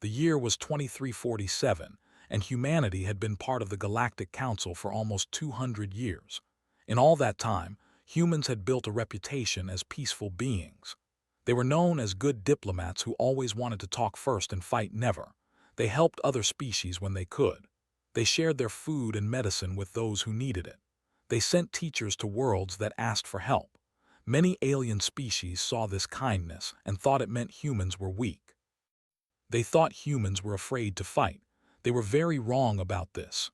The year was 2347, and humanity had been part of the Galactic Council for almost 200 years. In all that time, humans had built a reputation as peaceful beings. They were known as good diplomats who always wanted to talk first and fight never. They helped other species when they could. They shared their food and medicine with those who needed it. They sent teachers to worlds that asked for help. Many alien species saw this kindness and thought it meant humans were weak. They thought humans were afraid to fight. They were very wrong about this.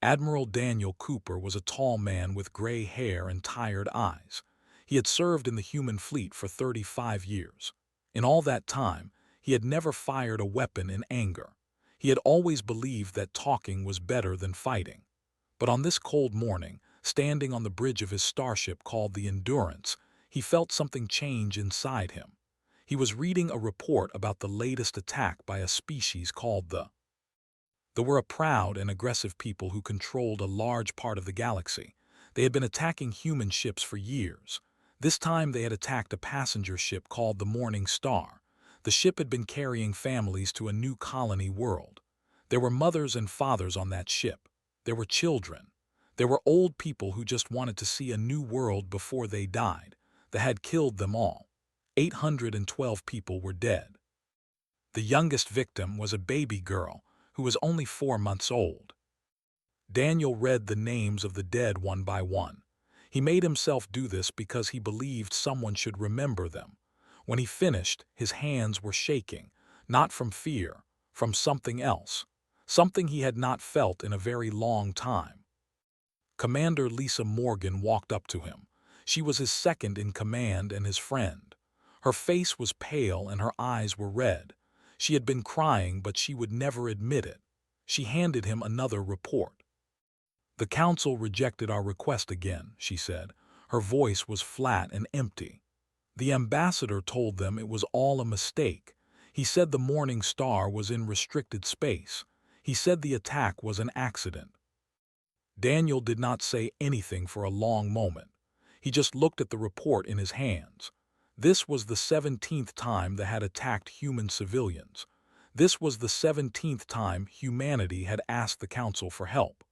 Admiral Daniel Cooper was a tall man with gray hair and tired eyes. He had served in the human fleet for 35 years. In all that time, he had never fired a weapon in anger. He had always believed that talking was better than fighting. But on this cold morning, standing on the bridge of his starship called the Endurance, he felt something change inside him. He was reading a report about the latest attack by a species called the. They were a proud and aggressive people who controlled a large part of the galaxy. They had been attacking human ships for years. This time they had attacked a passenger ship called the Morning Star. The ship had been carrying families to a new colony world. There were mothers and fathers on that ship. There were children. There were old people who just wanted to see a new world before they died. They had killed them all. 812 people were dead. The youngest victim was a baby girl who was only 4 months old. Daniel read the names of the dead one by one. He made himself do this because he believed someone should remember them. When he finished, his hands were shaking, not from fear, from something else, something he had not felt in a very long time. Commander Lisa Morgan walked up to him. She was his second in command and his friend. Her face was pale and her eyes were red. She had been crying, but she would never admit it. She handed him another report. "The council rejected our request again," she said. Her voice was flat and empty. "The ambassador told them it was all a mistake. He said the Morning Star was in restricted space. He said the attack was an accident." Daniel did not say anything for a long moment. He just looked at the report in his hands. This was the 17th time they had attacked human civilians. This was the 17th time humanity had asked the council for help.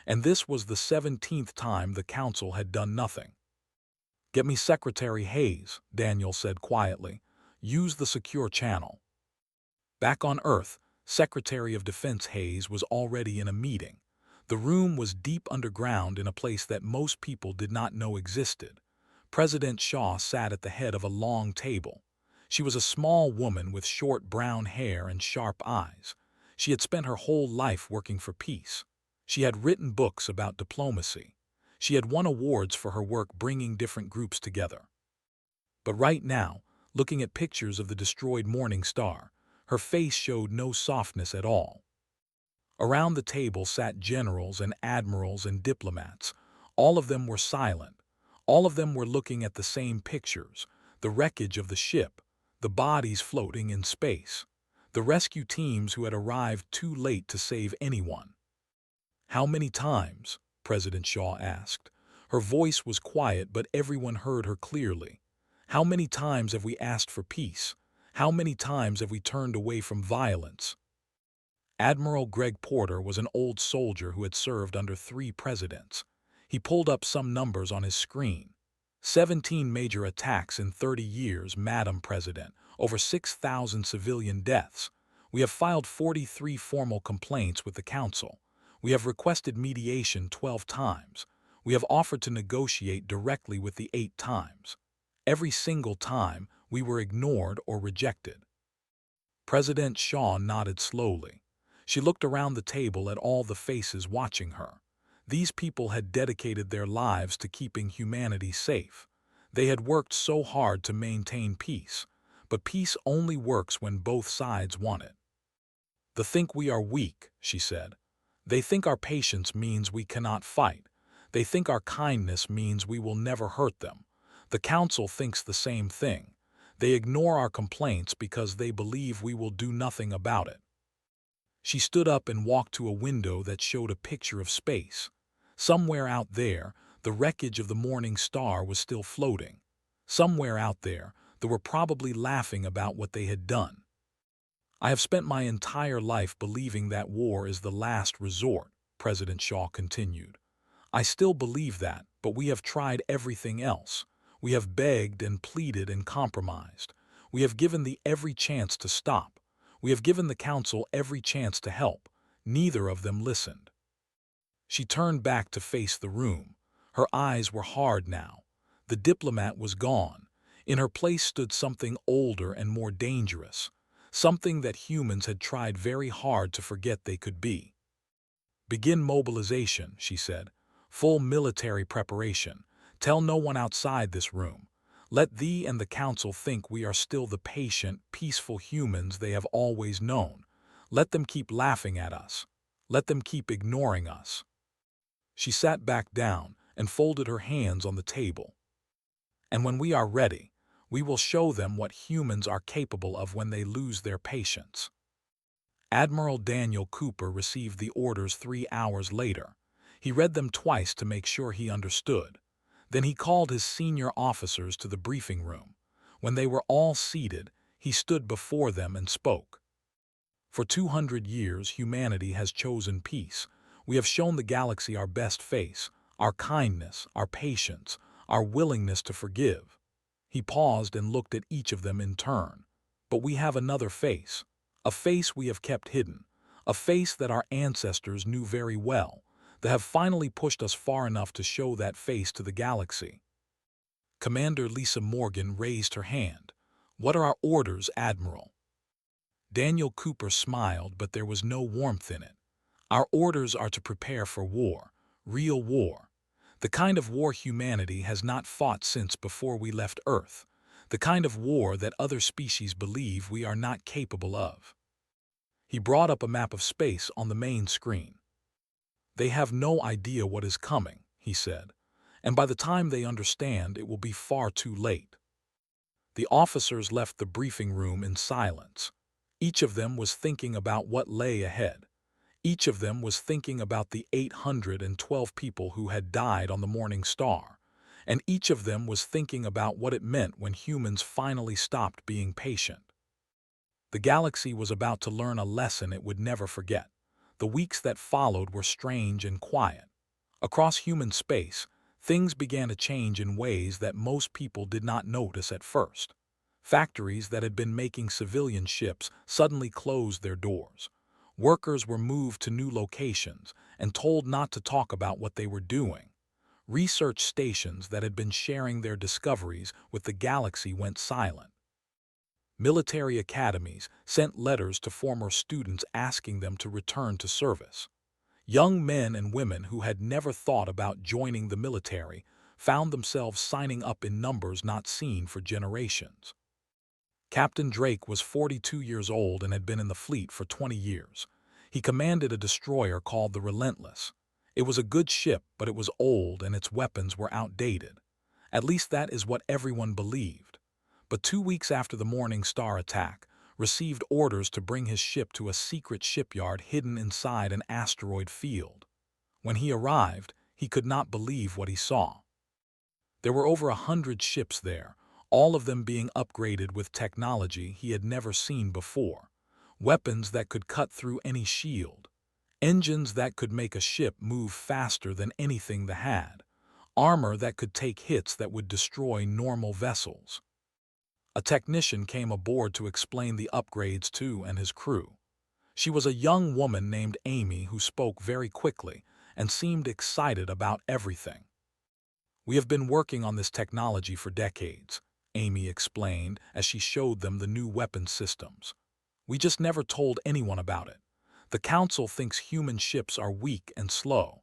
And this was the 17th time the council had done nothing. "Get me Secretary Hayes," Daniel said quietly. "Use the secure channel." Back on Earth, Secretary of Defense Hayes was already in a meeting. The room was deep underground in a place that most people did not know existed. President Shaw sat at the head of a long table. She was a small woman with short brown hair and sharp eyes. She had spent her whole life working for peace. She had written books about diplomacy. She had won awards for her work bringing different groups together. But right now, looking at pictures of the destroyed Morning Star, her face showed no softness at all. Around the table sat generals and admirals and diplomats. All of them were silent. All of them were looking at the same pictures, the wreckage of the ship, the bodies floating in space, the rescue teams who had arrived too late to save anyone. "How many times?" President Shaw asked. Her voice was quiet, but everyone heard her clearly. "How many times have we asked for peace? How many times have we turned away from violence?" Admiral Greg Porter was an old soldier who had served under 3 presidents. He pulled up some numbers on his screen. 17 major attacks in 30 years, Madam President, over 6,000 civilian deaths. We have filed 43 formal complaints with the Council. We have requested mediation 12 times. We have offered to negotiate directly with the 8 times. Every single time, we were ignored or rejected. President Shaw nodded slowly. She looked around the table at all the faces watching her. These people had dedicated their lives to keeping humanity safe. They had worked so hard to maintain peace. But peace only works when both sides want it. "They think we are weak," she said. "They think our patience means we cannot fight. They think our kindness means we will never hurt them. The Council thinks the same thing. They ignore our complaints because they believe we will do nothing about it." She stood up and walked to a window that showed a picture of space. Somewhere out there, the wreckage of the Morning Star was still floating. Somewhere out there, they were probably laughing about what they had done. I have spent my entire life believing that war is the last resort, President Shaw continued. I still believe that, but we have tried everything else. We have begged and pleaded and compromised. We have given the every chance to stop. We have given the council every chance to help. Neither of them listened. She turned back to face the room. Her eyes were hard now. The diplomat was gone. In her place stood something older and more dangerous, something that humans had tried very hard to forget they could be. Begin mobilization, she said. Full military preparation. Tell no one outside this room. Let thee and the council think we are still the patient, peaceful humans they have always known. Let them keep laughing at us. Let them keep ignoring us. She sat back down and folded her hands on the table. And when we are ready, we will show them what humans are capable of when they lose their patience. Admiral Daniel Cooper received the orders 3 hours later. He read them twice to make sure he understood. Then he called his senior officers to the briefing room. When they were all seated, he stood before them and spoke. For 200 years, humanity has chosen peace. We have shown the galaxy our best face, our kindness, our patience, our willingness to forgive. He paused and looked at each of them in turn. But we have another face, a face we have kept hidden, a face that our ancestors knew very well, that have finally pushed us far enough to show that face to the galaxy. Commander Lisa Morgan raised her hand. What are our orders, Admiral? Daniel Cooper smiled, but there was no warmth in it. Our orders are to prepare for war, real war. The kind of war humanity has not fought since before we left Earth. The kind of war that other species believe we are not capable of. He brought up a map of space on the main screen. They have no idea what is coming, he said, and by the time they understand, it will be far too late. The officers left the briefing room in silence. Each of them was thinking about what lay ahead. Each of them was thinking about the 812 people who had died on the Morning Star, and each of them was thinking about what it meant when humans finally stopped being patient. The galaxy was about to learn a lesson it would never forget. The weeks that followed were strange and quiet. Across human space, things began to change in ways that most people did not notice at first. Factories that had been making civilian ships suddenly closed their doors. Workers were moved to new locations and told not to talk about what they were doing. Research stations that had been sharing their discoveries with the galaxy went silent. Military academies sent letters to former students asking them to return to service. Young men and women who had never thought about joining the military found themselves signing up in numbers not seen for generations. Captain Drake was 42 years old and had been in the fleet for 20 years. He commanded a destroyer called the Relentless. It was a good ship, but it was old and its weapons were outdated. At least that is what everyone believed. But 2 weeks after the Morning Star attack, received orders to bring his ship to a secret shipyard hidden inside an asteroid field. When he arrived, he could not believe what he saw. There were over 100 ships there, all of them being upgraded with technology he had never seen before. Weapons that could cut through any shield. Engines that could make a ship move faster than anything they had. Armor that could take hits that would destroy normal vessels. A technician came aboard to explain the upgrades to and his crew. She was a young woman named Amy who spoke very quickly and seemed excited about everything. We have been working on this technology for decades, Amy explained as she showed them the new weapon systems. We just never told anyone about it. The Council thinks human ships are weak and slow.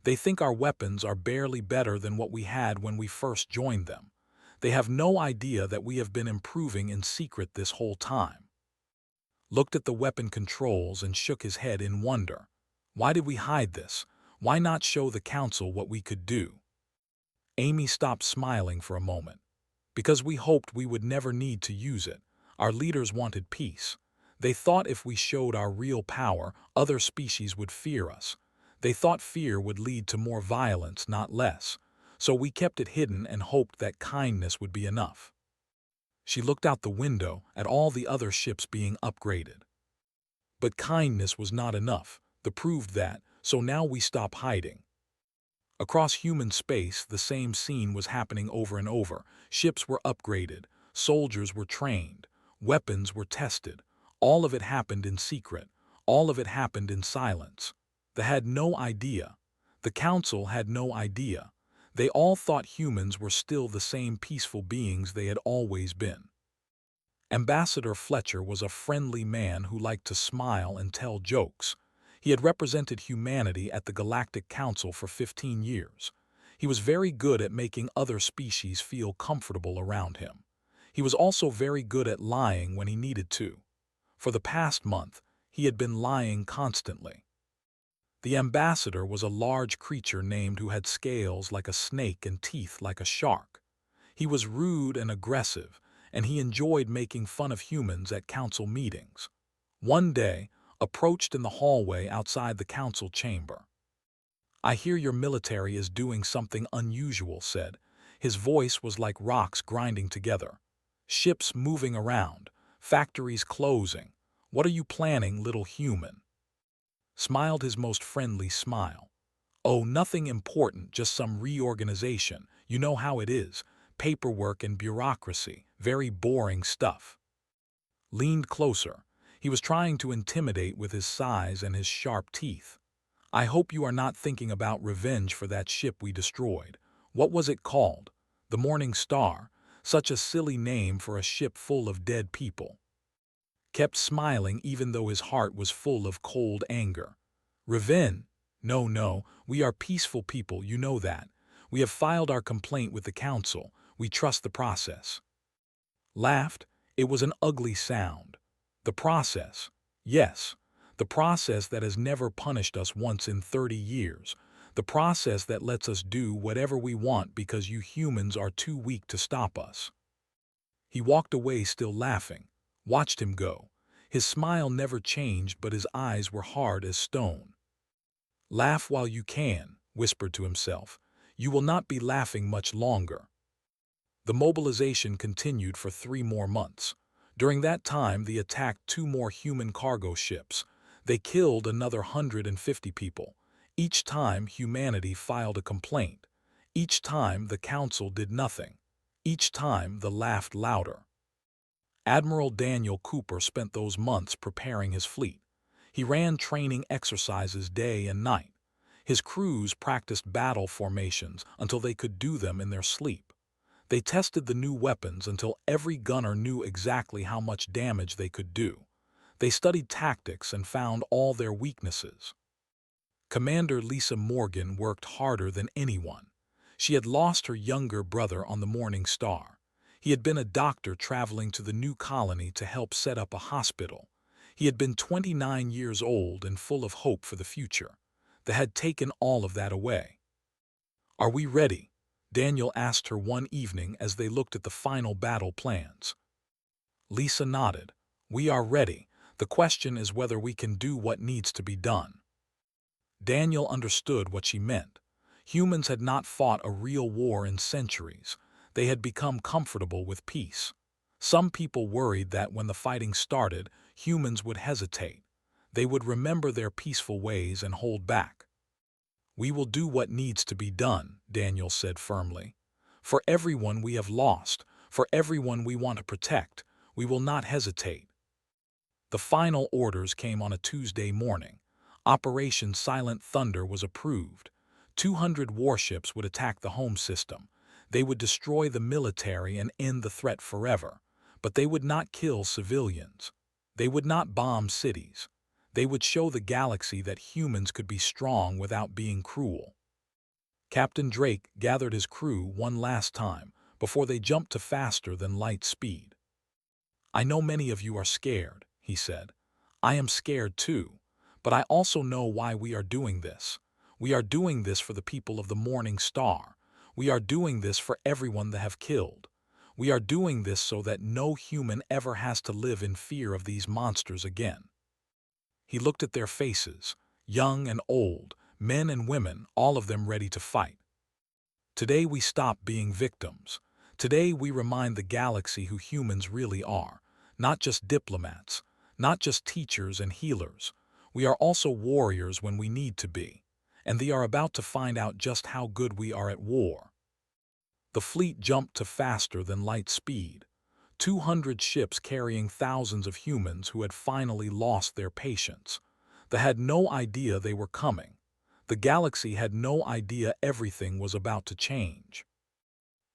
They think our weapons are barely better than what we had when we first joined them. They have no idea that we have been improving in secret this whole time. Looked at the weapon controls and shook his head in wonder. Why did we hide this? Why not show the Council what we could do? Amy stopped smiling for a moment. Because we hoped we would never need to use it. Our leaders wanted peace. They thought if we showed our real power, other species would fear us. They thought fear would lead to more violence, not less. So we kept it hidden and hoped that kindness would be enough. She looked out the window at all the other ships being upgraded. But kindness was not enough. The proved that, so now we stop hiding. Across human space, the same scene was happening over and over. Ships were upgraded, soldiers were trained, weapons were tested. All of it happened in secret. All of it happened in silence. They had no idea. The council had no idea. They all thought humans were still the same peaceful beings they had always been. Ambassador Fletcher was a friendly man who liked to smile and tell jokes. He had represented humanity at the Galactic Council for 15 years. He was very good at making other species feel comfortable around him. He was also very good at lying when he needed to. For the past month, he had been lying constantly. The ambassador was a large creature named who had scales like a snake and teeth like a shark. He was rude and aggressive, and he enjoyed making fun of humans at council meetings. One day, approached in the hallway outside the council chamber. "I hear your military is doing something unusual," said. His voice was like rocks grinding together. "Ships moving around, factories closing. What are you planning, little human?" Smiled his most friendly smile. "Oh, nothing important, just some reorganization. You know how it is. Paperwork and bureaucracy, very boring stuff." Leaned closer. He was trying to intimidate with his size and his sharp teeth. "I hope you are not thinking about revenge for that ship we destroyed. What was it called? The Morning Star. Such a silly name for a ship full of dead people." Kept smiling even though his heart was full of cold anger. "Revenge? No, no, we are peaceful people, you know that. We have filed our complaint with the council. We trust the process." Laughed. It was an ugly sound. The process. Yes, the process that has never punished us once in 30 years. The process that lets us do whatever we want because you humans are too weak to stop us. He walked away still laughing. Watched him go. His smile never changed, but his eyes were hard as stone. "Laugh while you can," whispered to himself. "You will not be laughing much longer." The mobilization continued for 3 more months. During that time, they attacked 2 more human cargo ships. They killed another 150 people. Each time, humanity filed a complaint. Each time, the council did nothing. Each time, they laughed louder. Admiral Daniel Cooper spent those months preparing his fleet. He ran training exercises day and night. His crews practiced battle formations until they could do them in their sleep. They tested the new weapons until every gunner knew exactly how much damage they could do. They studied tactics and found all their weaknesses. Commander Lisa Morgan worked harder than anyone. She had lost her younger brother on the Morning Star. He had been a doctor traveling to the new colony to help set up a hospital. He had been 29 years old and full of hope for the future. They had taken all of that away. "Are we ready?" Daniel asked her one evening as they looked at the final battle plans. Lisa nodded. "We are ready. The question is whether we can do what needs to be done." Daniel understood what she meant. Humans had not fought a real war in centuries. They had become comfortable with peace. Some people worried that when the fighting started, humans would hesitate. They would remember their peaceful ways and hold back. "We will do what needs to be done," Daniel said firmly. "For everyone we have lost, for everyone we want to protect, we will not hesitate." The final orders came on a Tuesday morning. Operation Silent Thunder was approved. 200 warships would attack the home system. They would destroy the military and end the threat forever. But they would not kill civilians. They would not bomb cities. They would show the galaxy that humans could be strong without being cruel. Captain Drake gathered his crew one last time before they jumped to faster than light speed. "I know many of you are scared," he said. "I am scared too. But I also know why we are doing this. We are doing this for the people of the Morning Star. We are doing this for everyone they have killed. We are doing this so that no human ever has to live in fear of these monsters again." He looked at their faces, young and old, men and women, all of them ready to fight. "Today we stop being victims. Today we remind the galaxy who humans really are. Not just diplomats, Not just teachers and healers. We are also warriors when we need to be. And they are about to find out just how good we are at war. The fleet jumped to faster than light speed. 200 ships carrying thousands of humans who had finally lost their patience. They had no idea they were coming. The galaxy had no idea everything was about to change.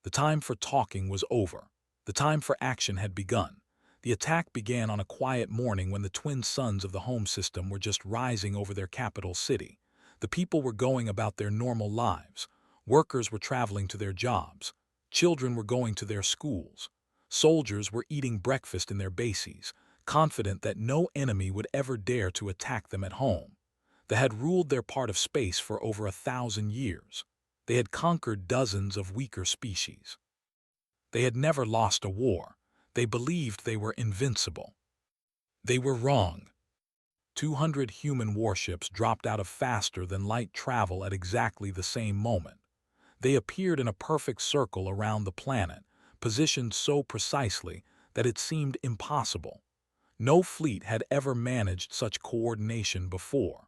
The time for talking was over. The time for action had begun. The attack began on a quiet morning when the twin suns of the home system were just rising over their capital city. The people were going about their normal lives. Workers were traveling to their jobs. Children were going to their schools. Soldiers were eating breakfast in their bases, confident that no enemy would ever dare to attack them at home. They had ruled their part of space for over 1,000 years. They had conquered dozens of weaker species. They had never lost a war. They believed they were invincible. They were wrong. 200 human warships dropped out of faster-than-light travel at exactly the same moment. They appeared in a perfect circle around the planet, positioned so precisely that it seemed impossible. No fleet had ever managed such coordination before.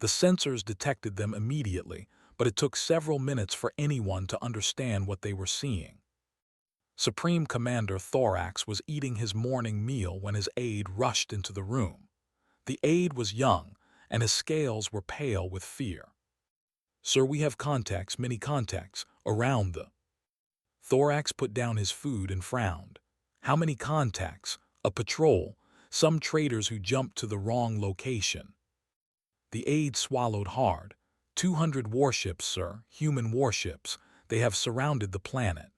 The sensors detected them immediately, but it took several minutes for anyone to understand what they were seeing. Supreme Commander Thorax was eating his morning meal when his aide rushed into the room. The aide was young, and his scales were pale with fear. "Sir, we have contacts, many contacts, around the—" Thorax put down his food and frowned. "How many contacts? A patrol, some traitors who jumped to the wrong location." The aide swallowed hard. 200 warships, sir, human warships. They have surrounded the planet."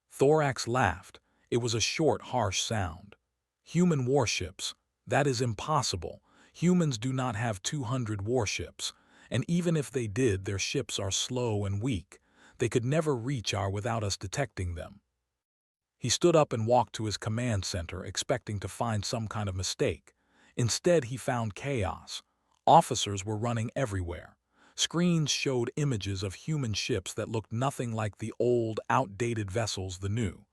Thorax laughed. It was a short, harsh sound. "Human warships? That is impossible. Humans do not have 200 warships. And even if they did, their ships are slow and weak. They could never reach our without us detecting them." He stood up and walked to his command center, expecting to find some kind of mistake. Instead, he found chaos. Officers were running everywhere. Screens showed images of human ships that looked nothing like the old, outdated vessels the new.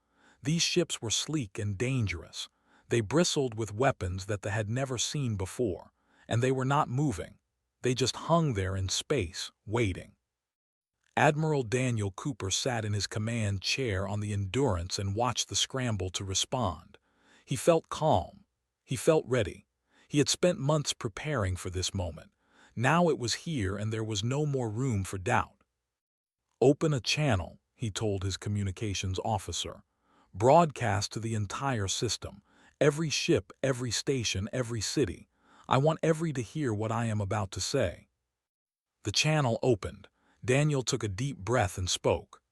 These ships were sleek and dangerous. They bristled with weapons that they had never seen before, and they were not moving. They just hung there in space, waiting. Admiral Daniel Cooper sat in his command chair on the Endurance and watched the scramble to respond. He felt calm. He felt ready. He had spent months preparing for this moment. Now it was here and there was no more room for doubt. "Open a channel," he told his communications officer. "Broadcast to the entire system. Every ship, every station, every city. I want every to hear what I am about to say." The channel opened. Daniel took a deep breath and spoke.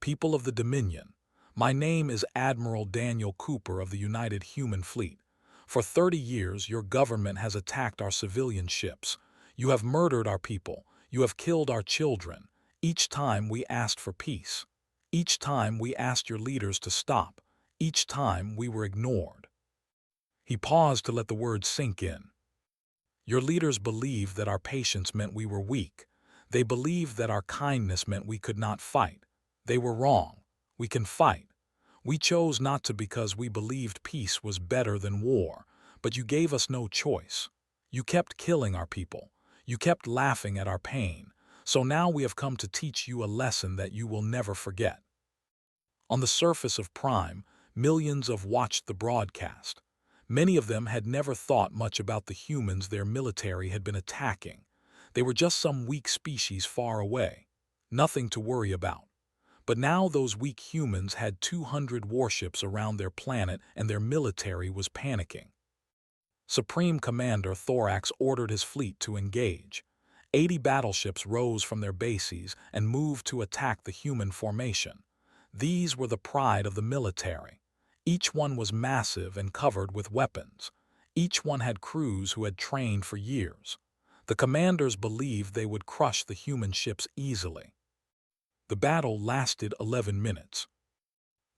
"People of the Dominion, my name is Admiral Daniel Cooper of the United Human Fleet. For 30 years, your government has attacked our civilian ships. You have murdered our people. You have killed our children. Each time we asked for peace. Each time we asked your leaders to stop. Each time we were ignored." He paused to let the words sink in. "Your leaders believed that our patience meant we were weak. They believed that our kindness meant we could not fight. They were wrong. We can fight. We chose not to because we believed peace was better than war, but you gave us no choice. You kept killing our people. You kept laughing at our pain. So now we have come to teach you a lesson that you will never forget." On the surface of Prime, millions of watched the broadcast. Many of them had never thought much about the humans their military had been attacking. They were just some weak species far away. Nothing to worry about. But now those weak humans had 200 warships around their planet and their military was panicking. Supreme Commander Thorax ordered his fleet to engage. 80 battleships rose from their bases and moved to attack the human formation. These were the pride of the military. Each one was massive and covered with weapons. Each one had crews who had trained for years. The commanders believed they would crush the human ships easily. The battle lasted 11 minutes.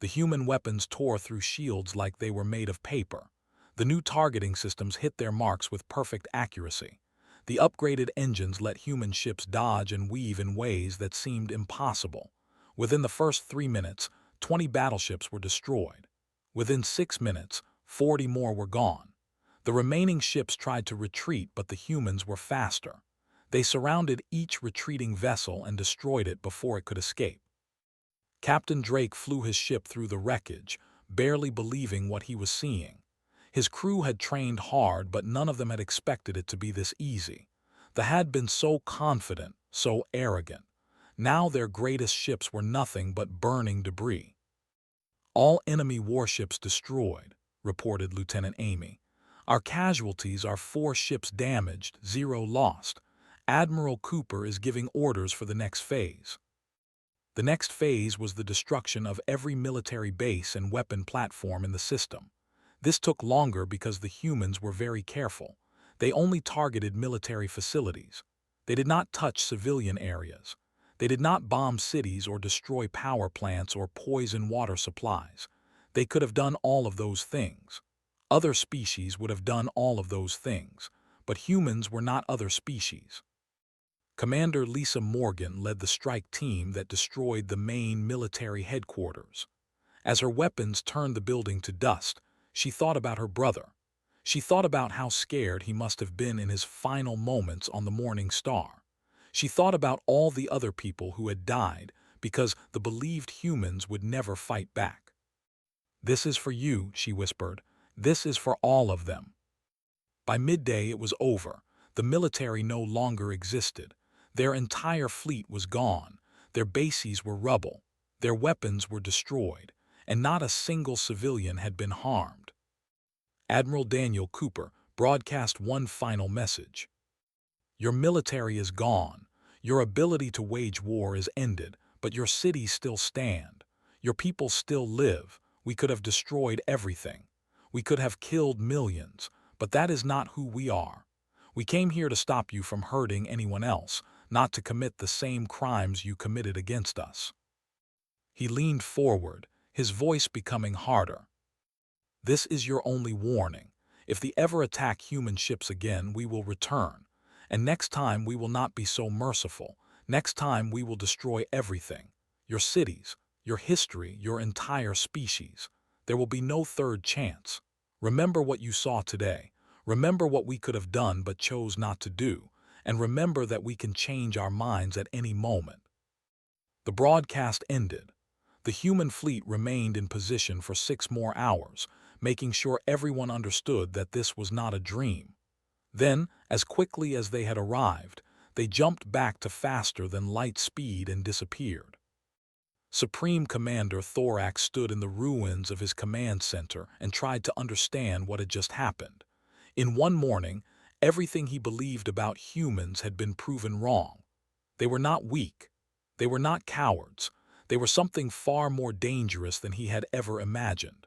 The human weapons tore through shields like they were made of paper. The new targeting systems hit their marks with perfect accuracy. The upgraded engines let human ships dodge and weave in ways that seemed impossible. Within the first 3 minutes, 20 battleships were destroyed. Within 6 minutes, 40 more were gone. The remaining ships tried to retreat, but the humans were faster. They surrounded each retreating vessel and destroyed it before it could escape. Captain Drake flew his ship through the wreckage, barely believing what he was seeing. His crew had trained hard, but none of them had expected it to be this easy. They had been so confident, so arrogant. Now their greatest ships were nothing but burning debris. "All enemy warships destroyed," reported Lieutenant Amy. "Our casualties are 4 ships damaged, 0 lost. Admiral Cooper is giving orders for the next phase." The next phase was the destruction of every military base and weapon platform in the system. This took longer because the humans were very careful. They only targeted military facilities. They did not touch civilian areas. They did not bomb cities or destroy power plants or poison water supplies. They could have done all of those things. Other species would have done all of those things, but humans were not other species. Commander Lisa Morgan led the strike team that destroyed the main military headquarters. As her weapons turned the building to dust, she thought about her brother. She thought about how scared he must have been in his final moments on the Morning Star. She thought about all the other people who had died because the believed humans would never fight back. "This is for you," she whispered. "This is for all of them." By midday it was over. The military no longer existed. Their entire fleet was gone. Their bases were rubble. Their weapons were destroyed, and not a single civilian had been harmed. Admiral Daniel Cooper broadcast one final message. "Your military is gone. Your ability to wage war is ended, but your cities still stand. Your people still live. We could have destroyed everything. We could have killed millions, but that is not who we are. We came here to stop you from hurting anyone else, not to commit the same crimes you committed against us." He leaned forward, his voice becoming harder. "This is your only warning. If they ever attack human ships again, we will return. And next time we will not be so merciful. Next time we will destroy everything. Your cities, your history, your entire species. There will be no third chance. Remember what you saw today. Remember what we could have done but chose not to do. And remember that we can change our minds at any moment." The broadcast ended. The human fleet remained in position for 6 more hours, making sure everyone understood that this was not a dream. Then, as quickly as they had arrived, they jumped back to faster than light speed and disappeared. Supreme Commander Thorax stood in the ruins of his command center and tried to understand what had just happened. In one morning, everything he believed about humans had been proven wrong. They were not weak. They were not cowards. They were something far more dangerous than he had ever imagined.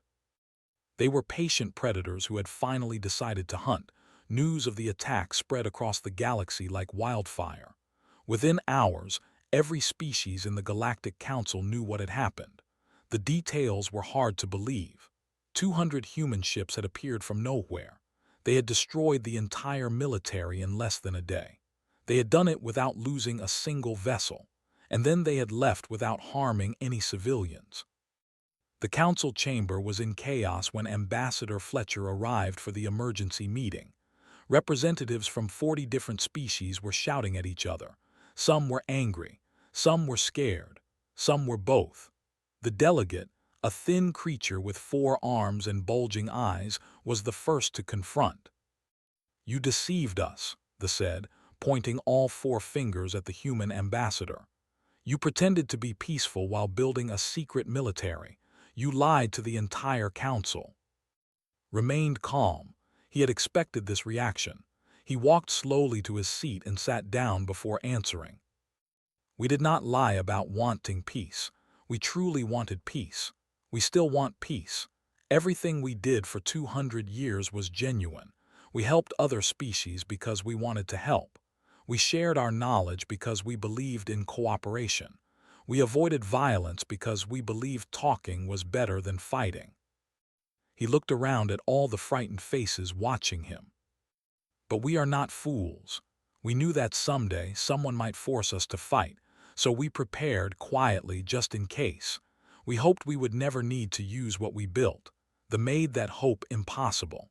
They were patient predators who had finally decided to hunt. News of the attack spread across the galaxy like wildfire. Within hours, every species in the Galactic Council knew what had happened. The details were hard to believe. 200 human ships had appeared from nowhere. They had destroyed the entire military in less than a day. They had done it without losing a single vessel, and then they had left without harming any civilians. The council chamber was in chaos when Ambassador Fletcher arrived for the emergency meeting. Representatives from 40 different species were shouting at each other. Some were angry, some were scared, some were both. The delegate, a thin creature with 4 arms and bulging eyes, was the first to confront. "You deceived us," they said, pointing all 4 fingers at the human ambassador. "You pretended to be peaceful while building a secret military. You lied to the entire council." Remained calm. He had expected this reaction. He walked slowly to his seat and sat down before answering. "We did not lie about wanting peace. We truly wanted peace. We still want peace. Everything we did for 200 years was genuine. We helped other species because we wanted to help. We shared our knowledge because we believed in cooperation. We avoided violence because we believed talking was better than fighting." He looked around at all the frightened faces watching him. "But we are not fools. We knew that someday someone might force us to fight, so we prepared quietly just in case. We hoped we would never need to use what we built. They made that hope impossible."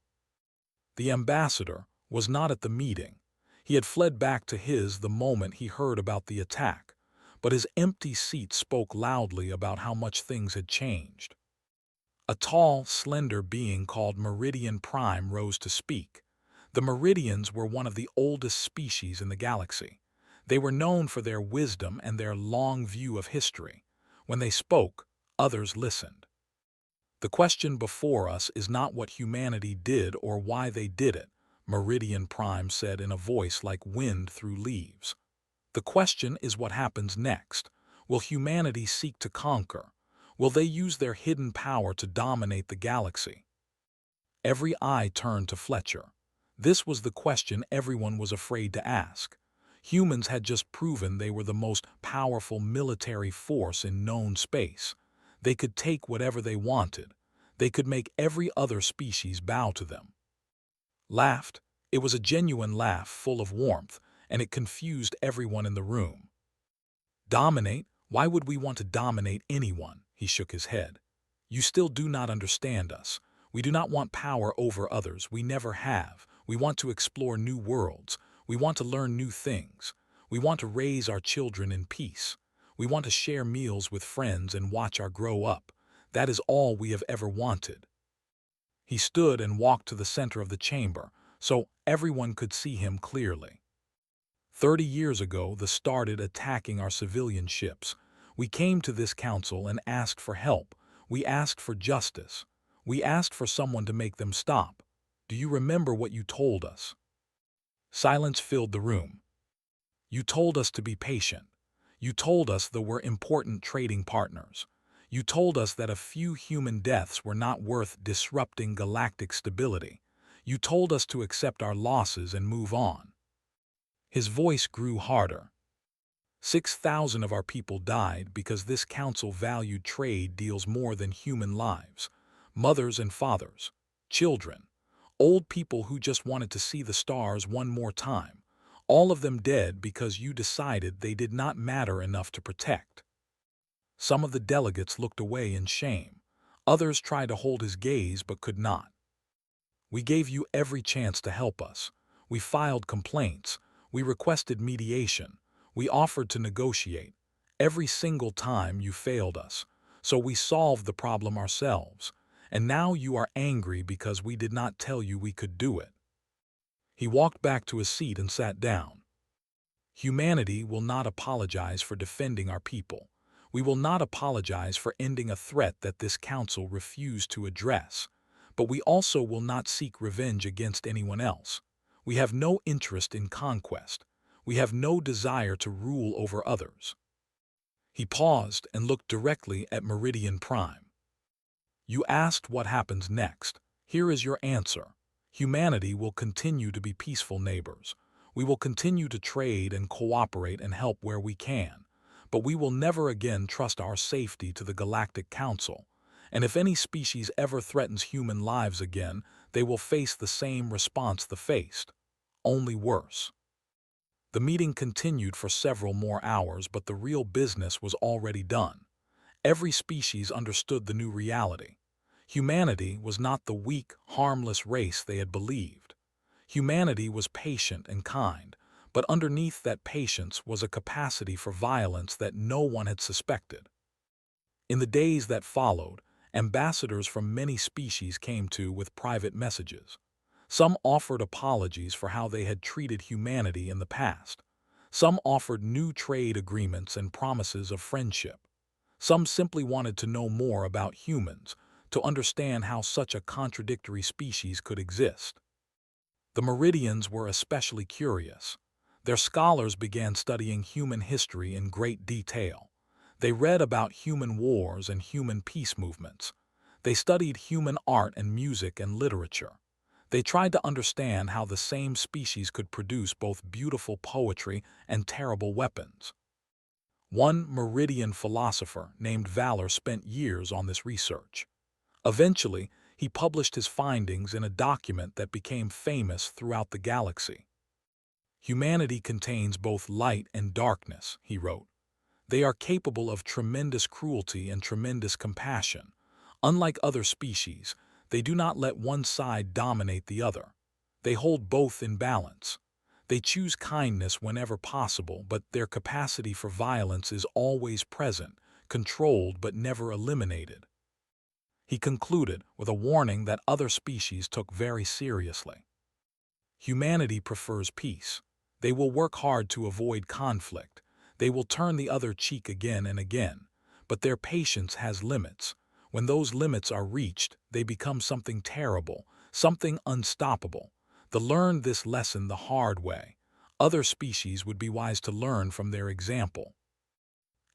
The ambassador was not at the meeting. He had fled back to his the moment he heard about the attack, but his empty seat spoke loudly about how much things had changed. A tall, slender being called Meridian Prime rose to speak. The Meridians were one of the oldest species in the galaxy. They were known for their wisdom and their long view of history. When they spoke, others listened. The question before us is not what humanity did or why they did it, Meridian Prime said in a voice like wind through leaves. The question is what happens next. Will humanity seek to conquer? Will they use their hidden power to dominate the galaxy? Every eye turned to Fletcher. This was the question everyone was afraid to ask. Humans had just proven they were the most powerful military force in known space. They could take whatever they wanted. They could make every other species bow to them. Laughed. It was a genuine laugh full of warmth, and it confused everyone in the room. Dominate? Why would we want to dominate anyone? He shook his head. You still do not understand us. We do not want power over others. We never have. We want to explore new worlds. We want to learn new things. We want to raise our children in peace. We want to share meals with friends and watch our grow up. That is all we have ever wanted. He stood and walked to the center of the chamber, so everyone could see him clearly. 30 years ago, they started attacking our civilian ships. We came to this council and asked for help. We asked for justice. We asked for someone to make them stop. Do you remember what you told us? Silence filled the room. You told us to be patient. You told us that we're important trading partners. You told us that a few human deaths were not worth disrupting galactic stability. You told us to accept our losses and move on. His voice grew harder. 6,000 of our people died because this council valued trade deals more than human lives. Mothers and fathers, children, old people who just wanted to see the stars one more time. All of them dead because you decided they did not matter enough to protect. Some of the delegates looked away in shame. Others tried to hold his gaze but could not. We gave you every chance to help us. We filed complaints. We requested mediation. We offered to negotiate. Every single time you failed us. So we solved the problem ourselves. And now you are angry because we did not tell you we could do it. He walked back to his seat and sat down. Humanity will not apologize for defending our people. We will not apologize for ending a threat that this council refused to address. But we also will not seek revenge against anyone else. We have no interest in conquest. We have no desire to rule over others. He paused and looked directly at Meridian Prime. You asked what happens next. Here is your answer. Humanity will continue to be peaceful neighbors. We will continue to trade and cooperate and help where we can. But we will never again trust our safety to the Galactic Council. And if any species ever threatens human lives again, they will face the same response they faced, only worse. The meeting continued for several more hours, but the real business was already done. Every species understood the new reality. Humanity was not the weak, harmless race they had believed. Humanity was patient and kind, but underneath that patience was a capacity for violence that no one had suspected. In the days that followed, ambassadors from many species came with private messages. Some offered apologies for how they had treated humanity in the past. Some offered new trade agreements and promises of friendship. Some simply wanted to know more about humans, to understand how such a contradictory species could exist. The Meridians were especially curious. Their scholars began studying human history in great detail. They read about human wars and human peace movements. They studied human art and music and literature. They tried to understand how the same species could produce both beautiful poetry and terrible weapons. One Meridian philosopher named Valor spent years on this research. Eventually, he published his findings in a document that became famous throughout the galaxy. Humanity contains both light and darkness, he wrote. They are capable of tremendous cruelty and tremendous compassion. Unlike other species, they do not let one side dominate the other. They hold both in balance. They choose kindness whenever possible, but their capacity for violence is always present, controlled but never eliminated. He concluded with a warning that other species took very seriously. Humanity prefers peace. They will work hard to avoid conflict. They will turn the other cheek again and again. But their patience has limits. When those limits are reached, they become something terrible, something unstoppable. They learned this lesson the hard way. Other species would be wise to learn from their example.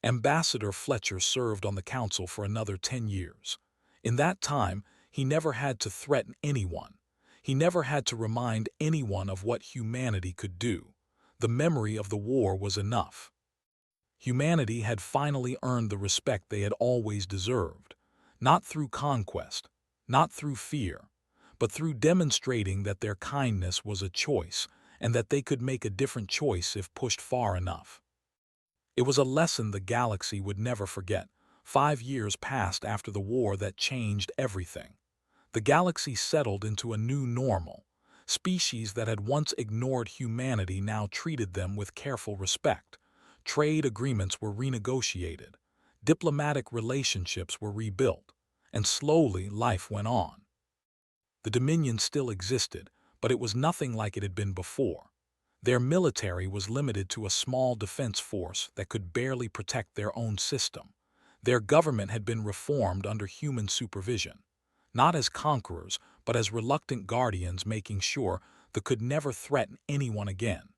Ambassador Fletcher served on the council for another 10 years. In that time, he never had to threaten anyone. He never had to remind anyone of what humanity could do. The memory of the war was enough. Humanity had finally earned the respect they had always deserved, not through conquest, not through fear, but through demonstrating that their kindness was a choice and that they could make a different choice if pushed far enough. It was a lesson the galaxy would never forget. 5 years passed after the war that changed everything. The galaxy settled into a new normal. Species that had once ignored humanity now treated them with careful respect. Trade agreements were renegotiated. Diplomatic relationships were rebuilt. And slowly life went on. The Dominion still existed, but it was nothing like it had been before. Their military was limited to a small defense force that could barely protect their own system. Their government had been reformed under human supervision, not as conquerors, but as reluctant guardians making sure they could never threaten anyone again.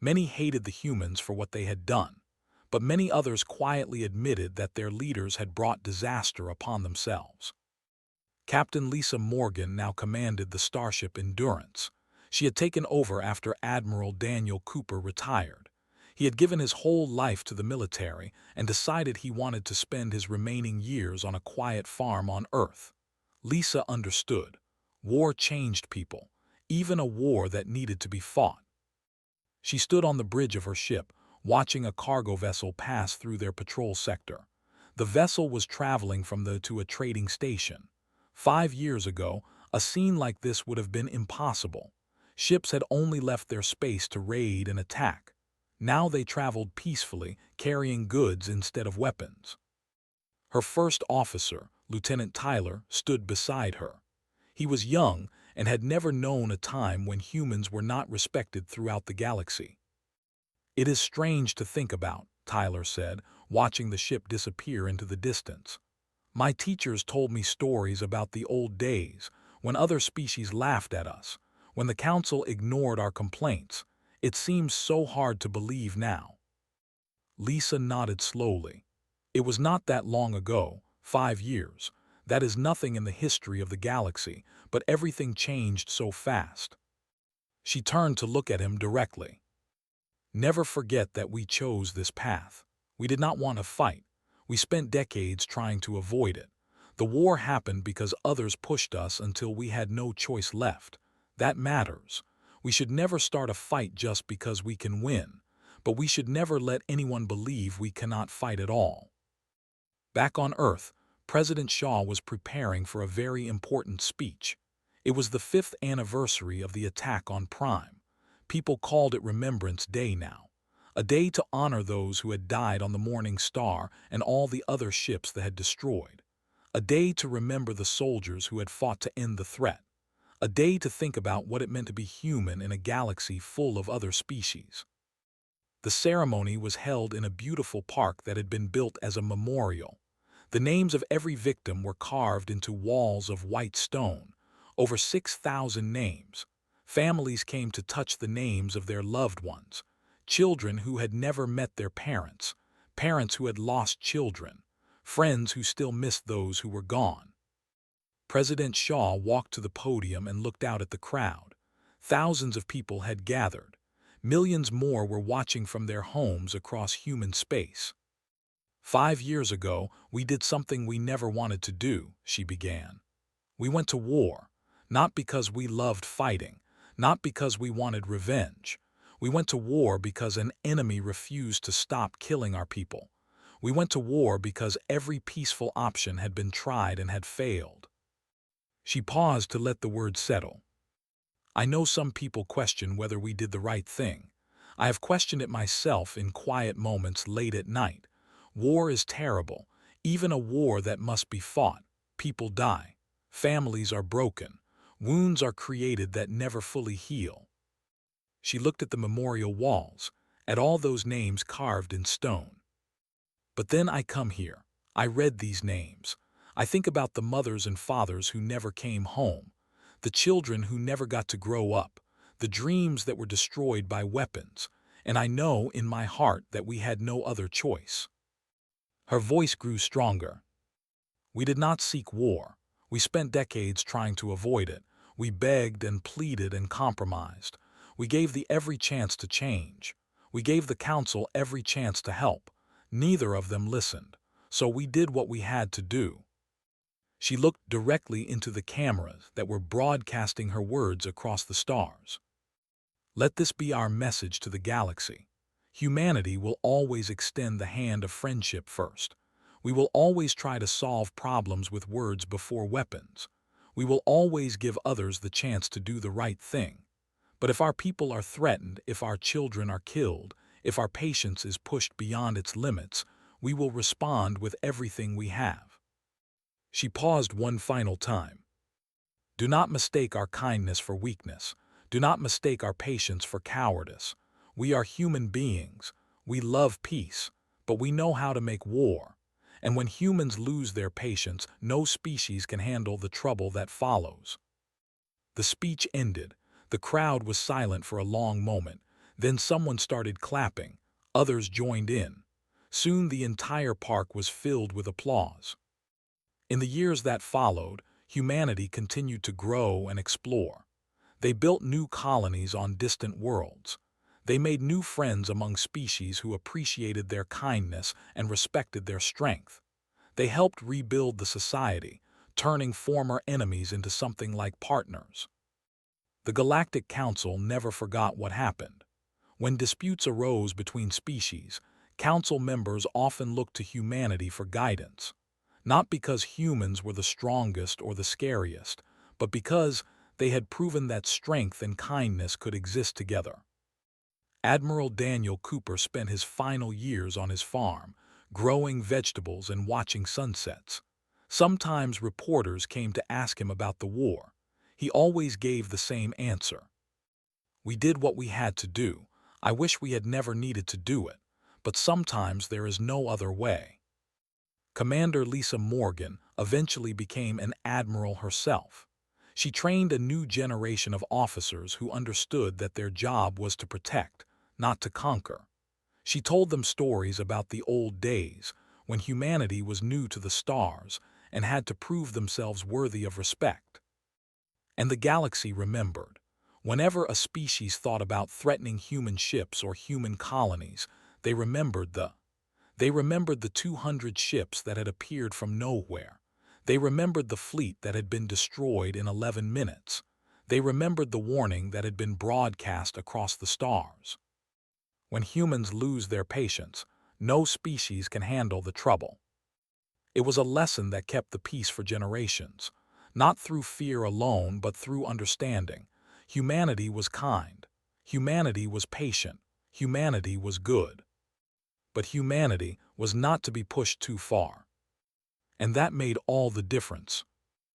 Many hated the humans for what they had done, but many others quietly admitted that their leaders had brought disaster upon themselves. Captain Lisa Morgan now commanded the starship Endurance. She had taken over after Admiral Daniel Cooper retired. He had given his whole life to the military and decided he wanted to spend his remaining years on a quiet farm on Earth. Lisa understood. War changed people, even a war that needed to be fought. She stood on the bridge of her ship, watching a cargo vessel pass through their patrol sector. The vessel was traveling from to a trading station. 5 years ago, a scene like this would have been impossible. Ships had only left their space to raid and attack. Now they traveled peacefully, carrying goods instead of weapons. Her first officer, Lieutenant Tyler, stood beside her. He was young and had never known a time when humans were not respected throughout the galaxy. "It is strange to think about," Tyler said, watching the ship disappear into the distance. "My teachers told me stories about the old days, when other species laughed at us, when the council ignored our complaints. It seems so hard to believe now." Lisa nodded slowly. "It was not that long ago, 5 years. That is nothing in the history of the galaxy, but everything changed so fast." She turned to look at him directly. "Never forget that we chose this path. We did not want to fight. We spent decades trying to avoid it. The war happened because others pushed us until we had no choice left. That matters. We should never start a fight just because we can win, but we should never let anyone believe we cannot fight at all." Back on Earth, President Shaw was preparing for a very important speech. It was the 5th anniversary of the attack on Prime. People called it Remembrance Day now, a day to honor those who had died on the Morning Star and all the other ships that had destroyed, a day to remember the soldiers who had fought to end the threat, a day to think about what it meant to be human in a galaxy full of other species. The ceremony was held in a beautiful park that had been built as a memorial. The names of every victim were carved into walls of white stone, over 6,000 names. Families came to touch the names of their loved ones, children who had never met their parents, parents who had lost children, friends who still missed those who were gone. President Shaw walked to the podium and looked out at the crowd. Thousands of people had gathered. Millions more were watching from their homes across human space. "5 years ago, we did something we never wanted to do," she began. "We went to war, not because we loved fighting, not because we wanted revenge. We went to war because an enemy refused to stop killing our people. We went to war because every peaceful option had been tried and had failed." She paused to let the words settle. I know some people question whether we did the right thing. I have questioned it myself in quiet moments late at night. War is terrible, even a war that must be fought. People die. Families are broken. Wounds are created that never fully heal. She looked at the memorial walls, at all those names carved in stone. But then I come here. I read these names. I think about the mothers and fathers who never came home, the children who never got to grow up, the dreams that were destroyed by weapons, and I know in my heart that we had no other choice. Her voice grew stronger. We did not seek war. We spent decades trying to avoid it. We begged and pleaded and compromised. We gave the every chance to change. We gave the council every chance to help. Neither of them listened, so we did what we had to do. She looked directly into the cameras that were broadcasting her words across the stars. Let this be our message to the galaxy. Humanity will always extend the hand of friendship first. We will always try to solve problems with words before weapons. We will always give others the chance to do the right thing. But if our people are threatened, if our children are killed, if our patience is pushed beyond its limits, we will respond with everything we have. She paused one final time. Do not mistake our kindness for weakness. Do not mistake our patience for cowardice. We are human beings. We love peace, but we know how to make war. And when humans lose their patience, no species can handle the trouble that follows. The speech ended. The crowd was silent for a long moment. Then someone started clapping. Others joined in. Soon the entire park was filled with applause. In the years that followed, humanity continued to grow and explore. They built new colonies on distant worlds. They made new friends among species who appreciated their kindness and respected their strength. They helped rebuild the society, turning former enemies into something like partners. The Galactic Council never forgot what happened. When disputes arose between species, council members often looked to humanity for guidance. Not because humans were the strongest or the scariest, but because they had proven that strength and kindness could exist together. Admiral Daniel Cooper spent his final years on his farm, growing vegetables and watching sunsets. Sometimes reporters came to ask him about the war. He always gave the same answer. We did what we had to do. I wish we had never needed to do it, but sometimes there is no other way. Commander Lisa Morgan eventually became an admiral herself. She trained a new generation of officers who understood that their job was to protect, not to conquer. She told them stories about the old days, when humanity was new to the stars and had to prove themselves worthy of respect. And the galaxy remembered. Whenever a species thought about threatening human ships or human colonies, they remembered the 200 ships that had appeared from nowhere. They remembered the fleet that had been destroyed in 11 minutes. They remembered the warning that had been broadcast across the stars. When humans lose their patience, no species can handle the trouble. It was a lesson that kept the peace for generations, not through fear alone, but through understanding. Humanity was kind. Humanity was patient. Humanity was good. But humanity was not to be pushed too far. And that made all the difference.